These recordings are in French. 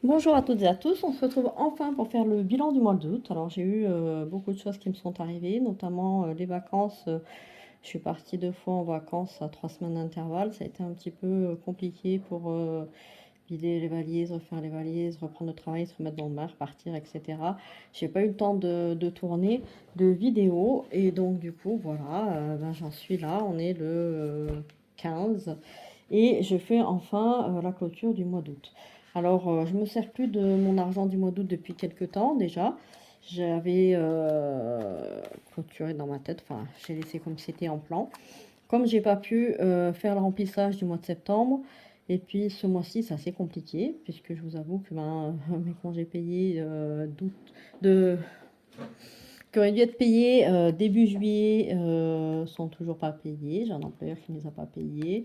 Bonjour à toutes et à tous, on se retrouve enfin pour faire le bilan du mois d'août. Alors j'ai eu beaucoup de choses qui me sont arrivées, notamment les vacances. Je suis partie 2 fois en vacances à 3 semaines d'intervalle. Ça a été un petit peu compliqué pour vider les valises, refaire les valises, reprendre le travail, se remettre dans le bain, repartir, etc. J'ai pas eu le temps de tourner de vidéos et donc du coup voilà, j'en suis là, on est le 15 et je fais enfin la clôture du mois d'août. Alors, je me sers plus de mon argent du mois d'août depuis quelques temps déjà. J'avais clôturé dans ma tête, enfin, j'ai laissé comme c'était en plan. Comme j'ai pas pu faire le remplissage du mois de septembre, et puis ce mois-ci, c'est assez compliqué, puisque je vous avoue que mes congés payés d'août, de, qui auraient dû être payés début juillet, sont toujours pas payés. J'ai un employeur qui ne les a pas payés.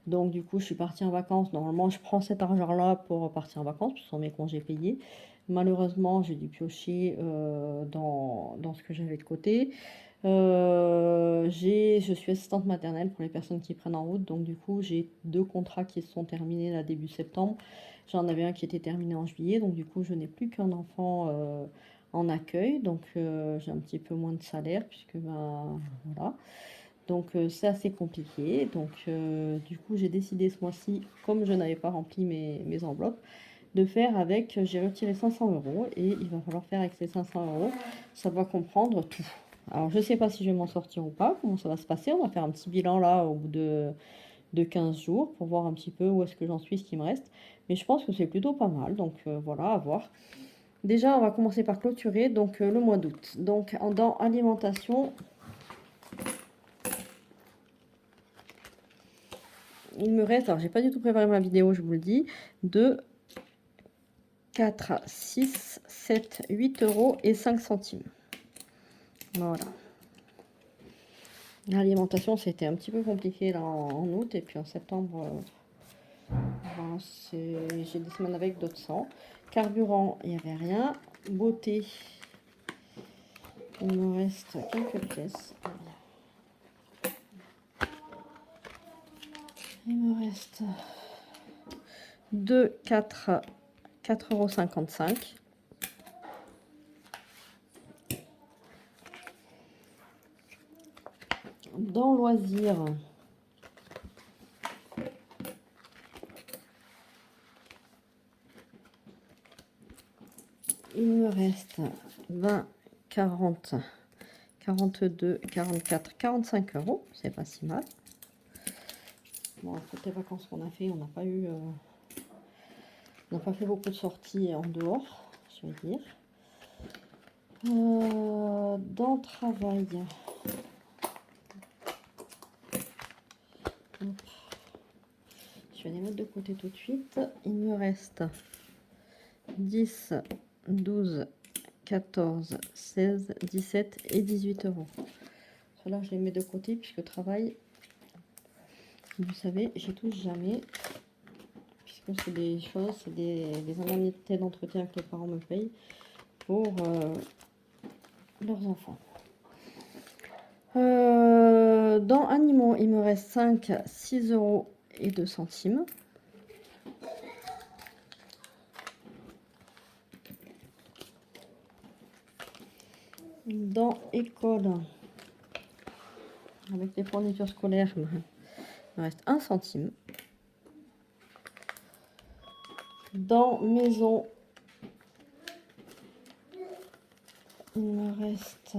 Donc du coup, je suis partie en vacances. Normalement, je prends cet argent-là pour partir en vacances, ce sont mes congés payés. Malheureusement, j'ai dû piocher dans ce que j'avais de côté. Je suis assistante maternelle pour les personnes qui prennent en route. Donc du coup, j'ai 2 contrats qui se sont terminés là début septembre. J'en avais un qui était terminé en juillet. Donc du coup, je n'ai plus qu'un enfant en accueil. Donc j'ai un petit peu moins de salaire puisque voilà. Donc c'est assez compliqué. Donc du coup, j'ai décidé ce mois-ci, comme je n'avais pas rempli mes enveloppes, de faire avec, j'ai retiré 500 euros et il va falloir faire avec ces 500 euros. Ça doit comprendre tout. Alors je sais pas si je vais m'en sortir ou pas, comment ça va se passer. On va faire un petit bilan là au bout de 15 jours pour voir un petit peu où est-ce que j'en suis, ce qui me reste. Mais je pense que c'est plutôt pas mal. Donc voilà, à voir. Déjà, on va commencer par clôturer donc le mois d'août. Donc dans alimentation, il me reste, alors j'ai pas du tout préparé ma vidéo, je vous le dis, de 4, 6, 7, 8 euros et 5 centimes. Voilà. L'alimentation, c'était un petit peu compliqué là en août et puis en septembre, j'ai des semaines avec, d'autres sans. Carburant, il n'y avait rien. Beauté, il me reste quelques pièces. Il me reste 2, 4, 4,55 €. Dans loisirs, il me reste 20, 40, 42, 44, 45 euros. C'est pas si mal. Bon, toutes les vacances qu'on a fait, on n'a pas eu, on n'a pas fait beaucoup de sorties en dehors, je vais dire. Dans le travail, hop, je vais les mettre de côté tout de suite. Il me reste 10, 12, 14, 16, 17 et 18 euros. Cela, je les mets de côté puisque travail, vous savez, j'y touche jamais. Puisque c'est des choses, c'est des indemnités d'entretien que les parents me payent pour leurs enfants. Dans animaux, il me reste 5, 6 euros et 2 centimes. Dans école, avec les fournitures scolaires, il me reste 1 centime. Dans maison, il me reste...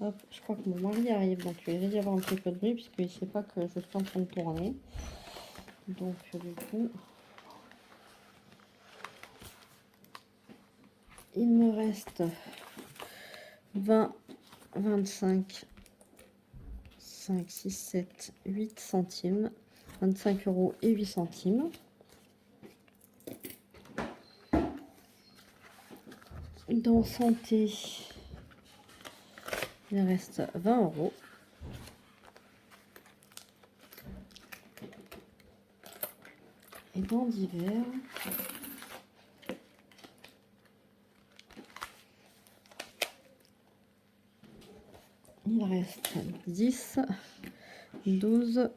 Hop, je crois que mon mari arrive, donc il risque d'y avoir un petit peu de bruit puisqu'il ne sait pas que je suis en train de tourner. Donc du coup, il me reste 20, 25, 5, 6, 7, 8 centimes, 25 euros et 8 centimes. Dans santé, il reste 20 euros. Et dans divers, il reste 10, 12,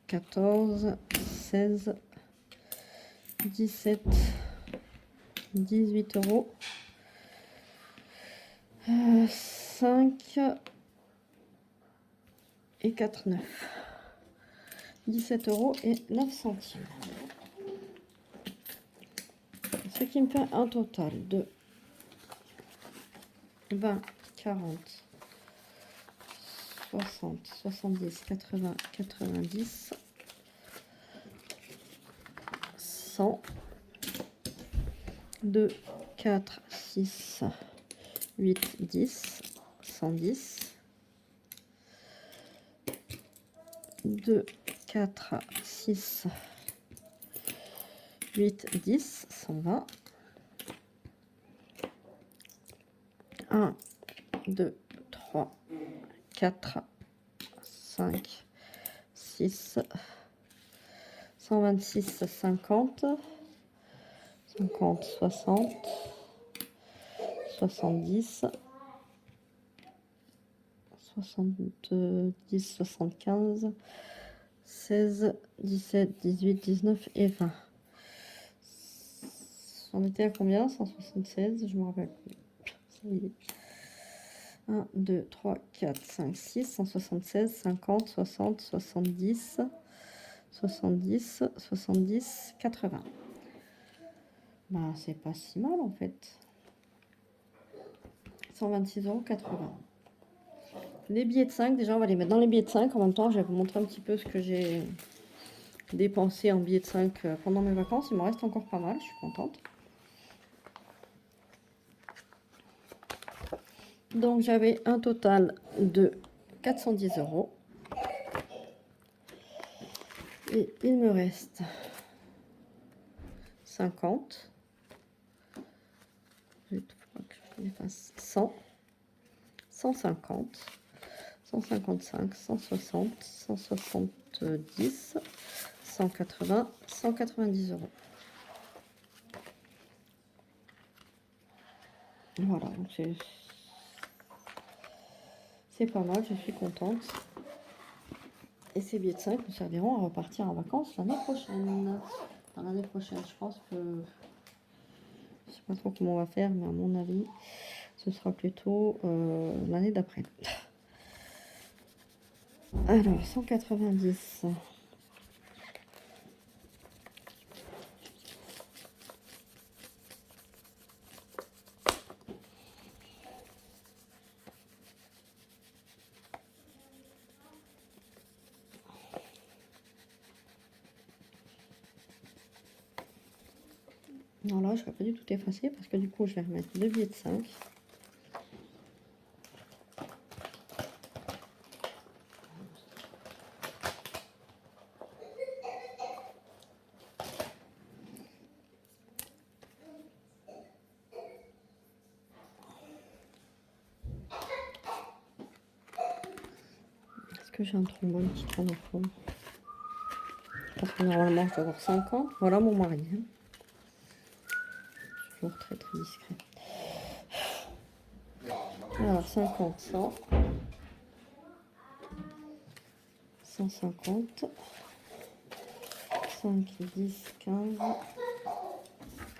14, 16, 17, 18 euros. 5 et 4, 9. 17 euros et 9 centimes. Ce qui me fait un total de 20, 40, 60, 70, 80, 90, 100, 2, 4, 6, 8, 10, 110, 2, 4, 6, 8, 10, 120, 1, 2, 3, 4, 5, 6, 126, 50, 50, 60, 70, 70, 75, 16, 17, 18, 19 et 20. On était à combien? 176, je me rappelle plus. Ça y est. 1, 2, 3, 4, 5, 6, 176, 50, 60, 70, 70, 70, 80. Bah, c'est pas si mal en fait. 126,80 €. Les billets de 5, déjà on va les mettre dans les billets de 5. En même temps, je vais vous montrer un petit peu ce que j'ai dépensé en billets de 5 pendant mes vacances. Il me reste encore pas mal, je suis contente. Donc j'avais un total de 410 €. Et il me reste 50. Il faut que je les fasse 100, 150, 155, 160, 170, 180, 190 €. Voilà, donc c'est pas mal, je suis contente. Et ces billets de 5 nous serviront à repartir en vacances l'année prochaine. Enfin, l'année prochaine, je pense que... Je sais pas trop comment on va faire, mais à mon avis, ce sera plutôt l'année d'après. Alors, 190. Non, là, je ne vais pas du tout effacer parce que du coup, je vais remettre 2 billets de 5. Est-ce que j'ai un trombone qui traîne au fond? Parce que normalement, je dois avoir 50. Voilà mon mari. Hein. Toujours très très discret. Alors, 50, 100. 150. 5, 10, 15,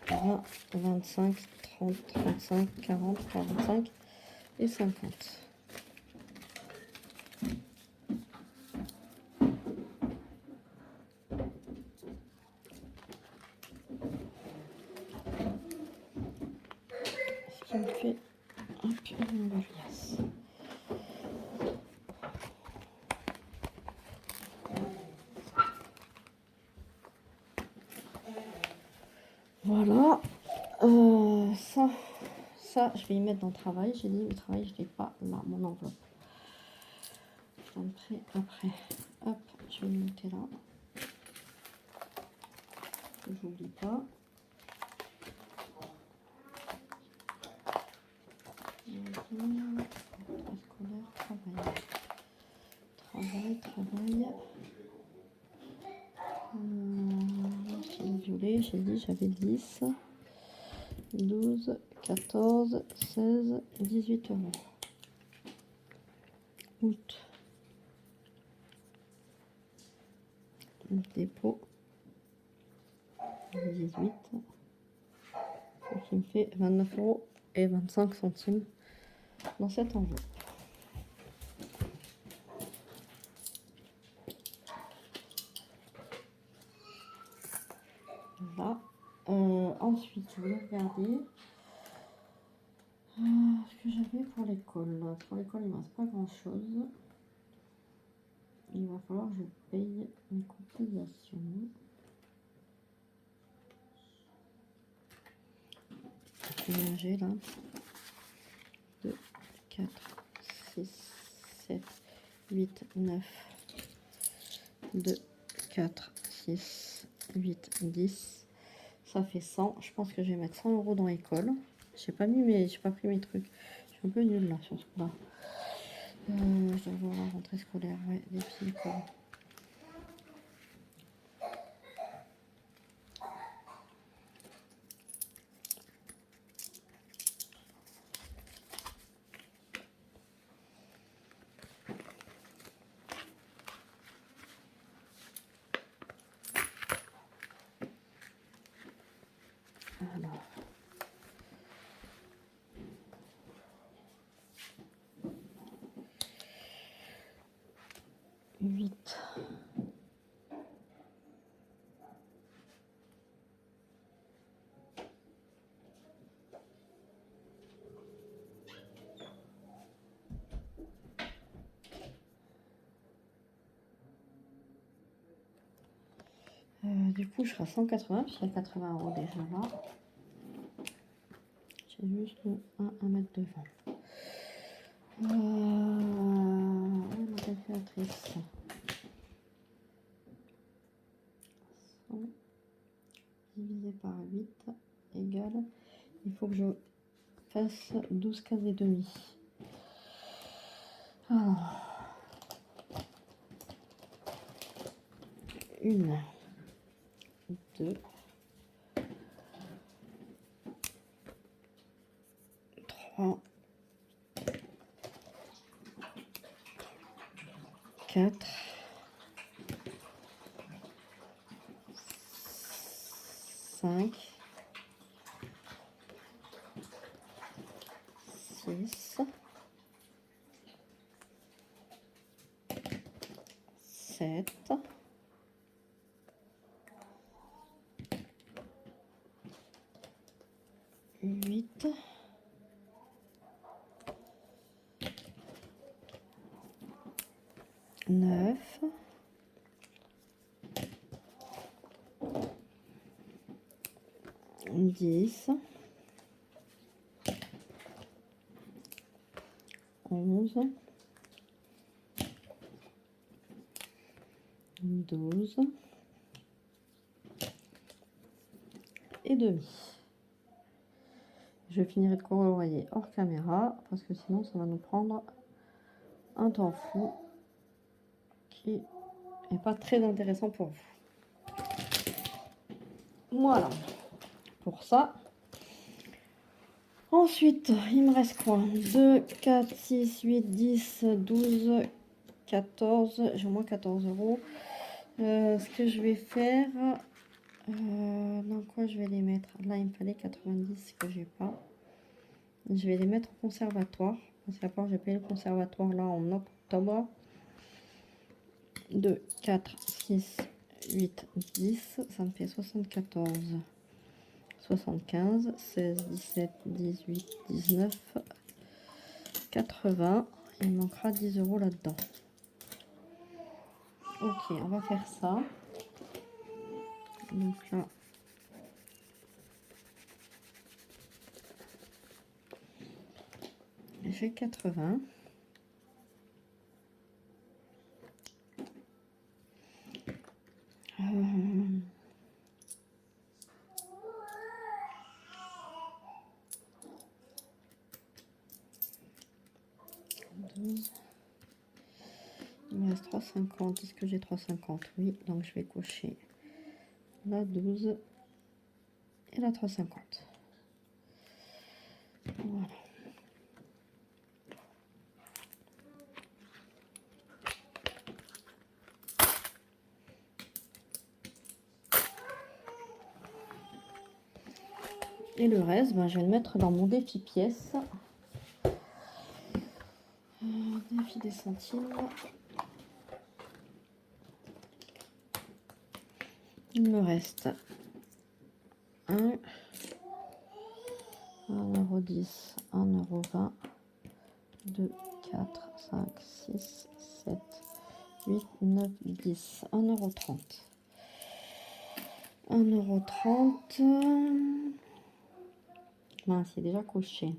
20, 25, 30, 35, 40, 45 et 50. Ce qui me fait un peu de liasse. Voilà. Ça, je vais y mettre dans le travail. J'ai dit le travail, je ne l'ai pas là, mon enveloppe. Je l'entrerai après. Hop, je vais le noter là. Que j'oublie pas. Scolaire, travail. Travail. Violet, j'ai dit, j'avais 10, 12, 14, 16, 18 euros. Août. Dépôt. 18, ce qui me fait 29,25 € dans cette enveloppe. Voilà. Ensuite, je voulais regarder ce que j'avais pour l'école. Pour l'école, il ne me reste pas grand-chose. Il va falloir que je paye une cotisation. J'ai là 2, 4, 6, 7, 8, 9, 2, 4, 6, 8, 10. Ça fait 100. Je pense que je vais mettre 100 € dans l'école. J'ai pas pris mes trucs. Je suis un peu nulle là sur ce coup-là. Je dois voir la rentrée scolaire, ouais, des filles quoi. Alors. Huit. Du coup, je serai à 180, puis il y a 80 € déjà là. J'ai juste le 1 à mettre devant. Ma calculatrice. 100 divisé par 8 égale. Il faut que je fasse 12 cases et demi. Alors. 1, 2, 3, 4, 5, 6, 7, 8, 9, 10, 11, 12 et demi. Je finirai de colorier hors caméra parce que sinon ça va nous prendre un temps fou qui n'est pas très intéressant pour vous. Voilà pour ça. Ensuite, il me reste quoi? 2, 4, 6, 8, 10, 12, 14. J'ai au moins 14 €. Ce que je vais faire... dans quoi je vais les mettre? Là, il me fallait 90 que j'ai pas. Je vais les mettre au conservatoire. Parce qu'après, j'ai payé le conservatoire là en octobre. 2, 4, 6, 8, 10. Ça me fait 74, 75, 16, 17, 18, 19, 80. Il manquera 10 € là-dedans. Ok, on va faire ça. Donc là, j'ai 80. Il me reste 3,50. Est-ce que j'ai 3,50? Oui, donc je vais cocher la 12 et la 3,50. Voilà. Et le reste, ben, je vais le mettre dans mon défi pièce. Défi des centimes. Il me reste 1, 1,10 €, 1,20 €, 2, 4, 5, 6, 7, 8, 9, 10, 1,30 €. 1,30 €. Mince, c'est déjà coché.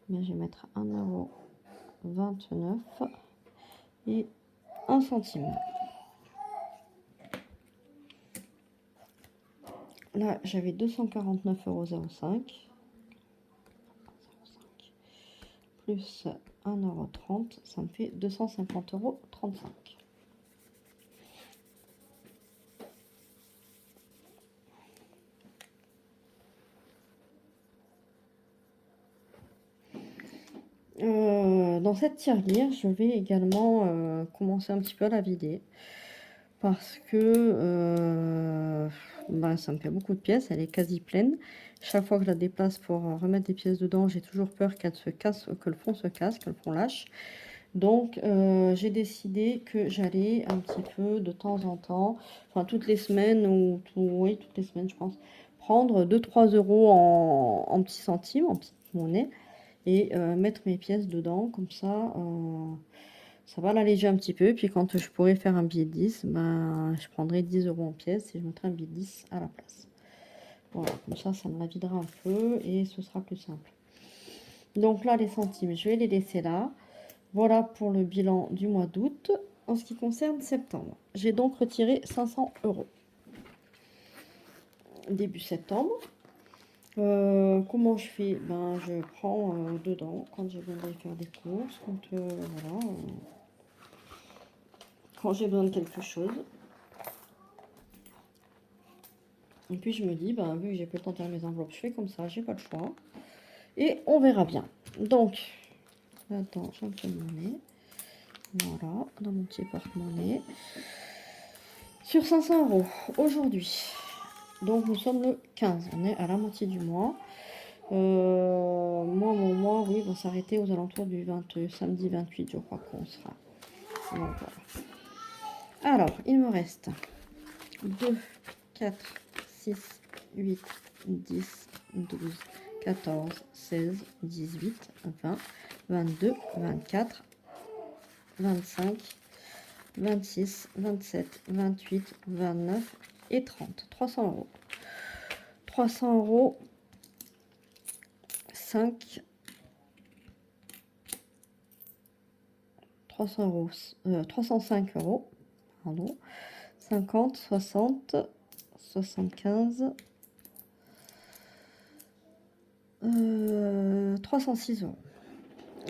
Mais je vais mettre 1,29 € et 1 centime. Là, j'avais 249,05 € plus 1,30 €, ça me fait 250,35 €. Dans cette tirelire, je vais également commencer un petit peu à la vider parce que ça me fait beaucoup de pièces, elle est quasi pleine. Chaque fois que je la déplace pour remettre des pièces dedans, j'ai toujours peur qu'elle se casse, que le fond se casse, que le fond lâche. Donc j'ai décidé que j'allais un petit peu de temps en temps, enfin toutes les semaines, ou oui, toutes les semaines je pense, prendre 2-3 € en petits centimes, en petite monnaie, et mettre mes pièces dedans, comme ça va l'alléger un petit peu. Puis quand je pourrai faire un billet de 10, ben, je prendrai 10 € en pièces et je mettrai un billet de 10 à la place. Voilà, comme ça me la videra un peu et ce sera plus simple. Donc là, les centimes, je vais les laisser là. Voilà pour le bilan du mois d'août. En ce qui concerne septembre, j'ai donc retiré 500 € début septembre. Comment je fais? Ben, je prends dedans quand j'ai besoin d'aller faire des courses, voilà, quand j'ai besoin de quelque chose. Et puis je me dis, ben, vu que j'ai pas le temps de faire mes enveloppes, je fais comme ça, j'ai pas le choix. Et on verra bien. Donc, attends, j'ai un peu de monnaie. Voilà, dans mon petit porte-monnaie. Sur 500 € aujourd'hui. Donc nous sommes le 15, on est à la moitié du mois. Moi, mon mois, oui, va s'arrêter aux alentours du samedi 28, je crois qu'on sera. Donc, voilà. Alors, il me reste 2, 4, 6, 8, 10, 12, 14, 16, 18, 20, 22, 24, 25, 26, 27, 28, 29 et 30. 300 €. 300 €. 5, 300 €, 305 €, pardon, 50, 60, 75, 306 €.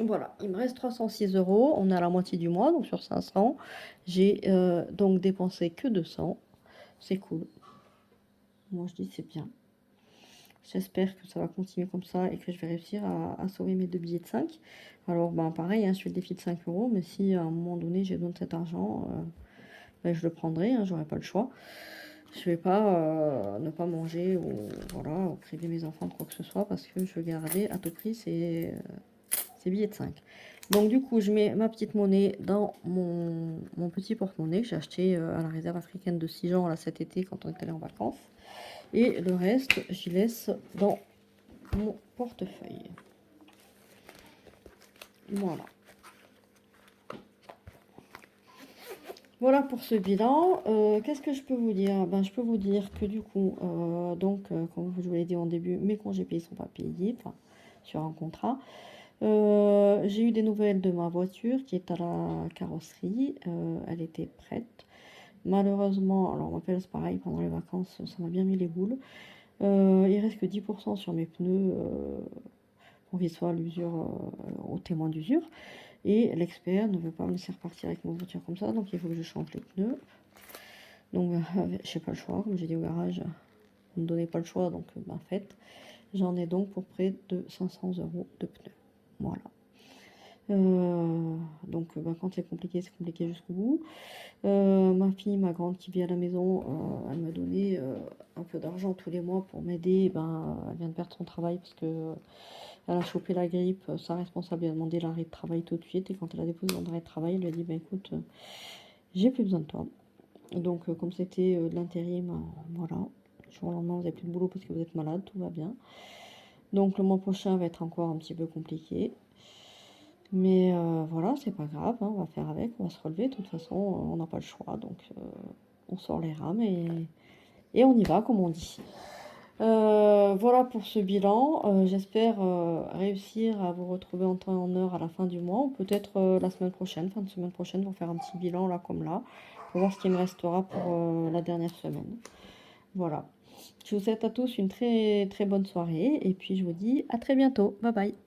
Voilà, il me reste 306 €. On est à la moitié du mois, donc sur 500. J'ai donc dépensé que 200. C'est cool. Moi, je dis c'est bien. J'espère que ça va continuer comme ça et que je vais réussir à sauver mes 2 billets de 5. Alors, ben, pareil, hein, je fais le défi de 5 €, mais si à un moment donné j'ai besoin de cet argent, ben, je le prendrai, hein, j'aurai pas le choix. Je vais pas ne pas manger ou voilà, ou priver mes enfants de quoi que ce soit parce que je veux garder à tout prix ces billets de 5. Donc du coup, je mets ma petite monnaie dans mon petit porte-monnaie que j'ai acheté à la réserve africaine de Sijan là, cet été quand on est allé en vacances. Et le reste, j'y laisse dans mon portefeuille. Voilà. Voilà pour ce bilan. Qu'est-ce que je peux vous dire? Ben, je peux vous dire que du coup, comme je vous l'ai dit en début, mes congés payés ne sont pas payés, enfin, sur un contrat. J'ai eu des nouvelles de ma voiture qui est à la carrosserie. Elle était prête. Malheureusement, alors on m'appelle, c'est pareil, pendant les vacances, ça m'a bien mis les boules. Il reste que 10% sur mes pneus pour qu'ils soient à l'usure, au témoin d'usure. Et l'expert ne veut pas me laisser repartir avec ma voiture comme ça, donc il faut que je change les pneus. Donc j'ai pas le choix, comme j'ai dit au garage, vous ne me donnez pas le choix, donc faites. J'en ai donc pour près de 500 € de pneus. Voilà. Donc bah, quand c'est compliqué jusqu'au bout. Ma fille, ma grande qui vit à la maison, elle m'a donné un peu d'argent tous les mois pour m'aider. Ben, elle vient de perdre son travail parce que elle a chopé la grippe. Sa responsable lui a demandé l'arrêt de travail tout de suite. Et quand elle a déposé l'arrêt de travail, elle lui a dit, bah, écoute, j'ai plus besoin de toi. Donc comme c'était de l'intérim, voilà. Du jour au lendemain, vous n'avez plus de boulot parce que vous êtes malade, tout va bien. Donc le mois prochain va être encore un petit peu compliqué. Mais voilà, c'est pas grave, hein, on va faire avec, on va se relever. De toute façon, on n'a pas le choix. Donc on sort les rames et on y va, comme on dit. Voilà pour ce bilan. J'espère réussir à vous retrouver en temps et en heure à la fin du mois, ou peut-être la semaine prochaine, fin de semaine prochaine, pour faire un petit bilan là comme là, pour voir ce qui me restera pour la dernière semaine. Voilà. Je vous souhaite à tous une très très bonne soirée et puis je vous dis à très bientôt. Bye bye.